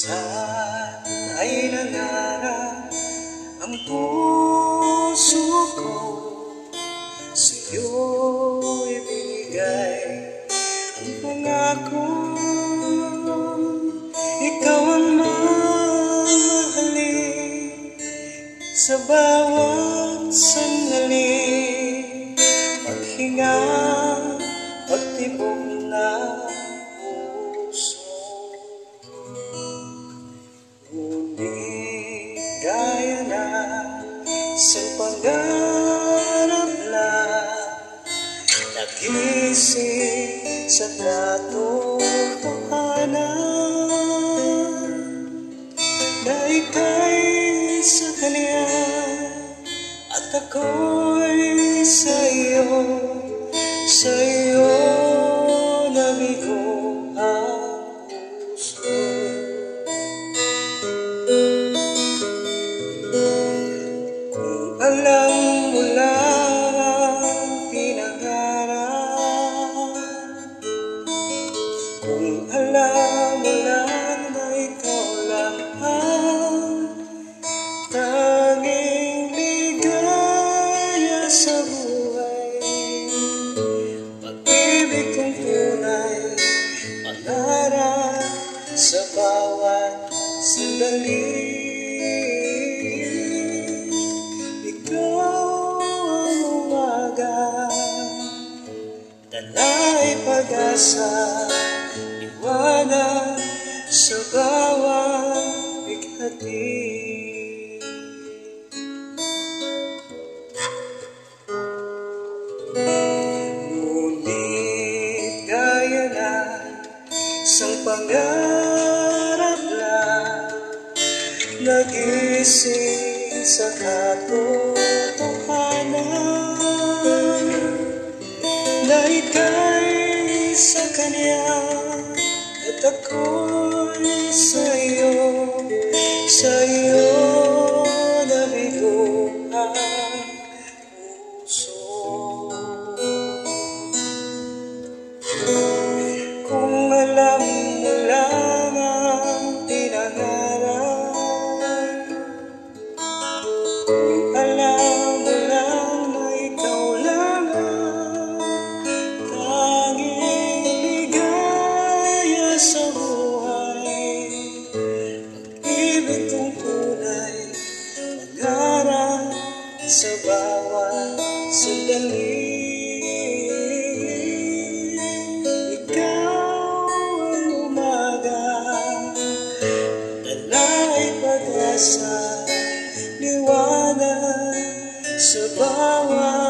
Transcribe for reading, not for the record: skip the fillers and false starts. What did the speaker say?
Minsan ay nangarap ang puso ko, sa'yo ibinigay ang pangako. Ikaw ang mahalin sa bawat sandali, paghinga, pagtibok na puso. Ngunit gaya na isang pangarap lang, nagising sa katotohanan na ika'y sa Kanya at ako'y sa iyo, sa iyo nabigo ang puso. Kung alam mo lang ang pinangarap, kung alam mo lang na ikaw lang ang tanging ligaya sa buhay, pag-ibig kong tunay, pangarap sa bawat sandali. Ikaw ang umaga, dalay pag-asa, liwanag sa bawat bighati. Ngunit gaya na isang pangarap lang, nagising sa katotohanan na ika'y sa Kanya at ako'y sa iyo, sa iyo nabigo ang puso. Kung alam mo lang ang pinangarap, kung alam mo lang na ikaw lang ang tanging ligaya sa buhay, pag-ibig kong tunay, pangarap sa bawat sandali. Pag-asa, liwanag sa bawat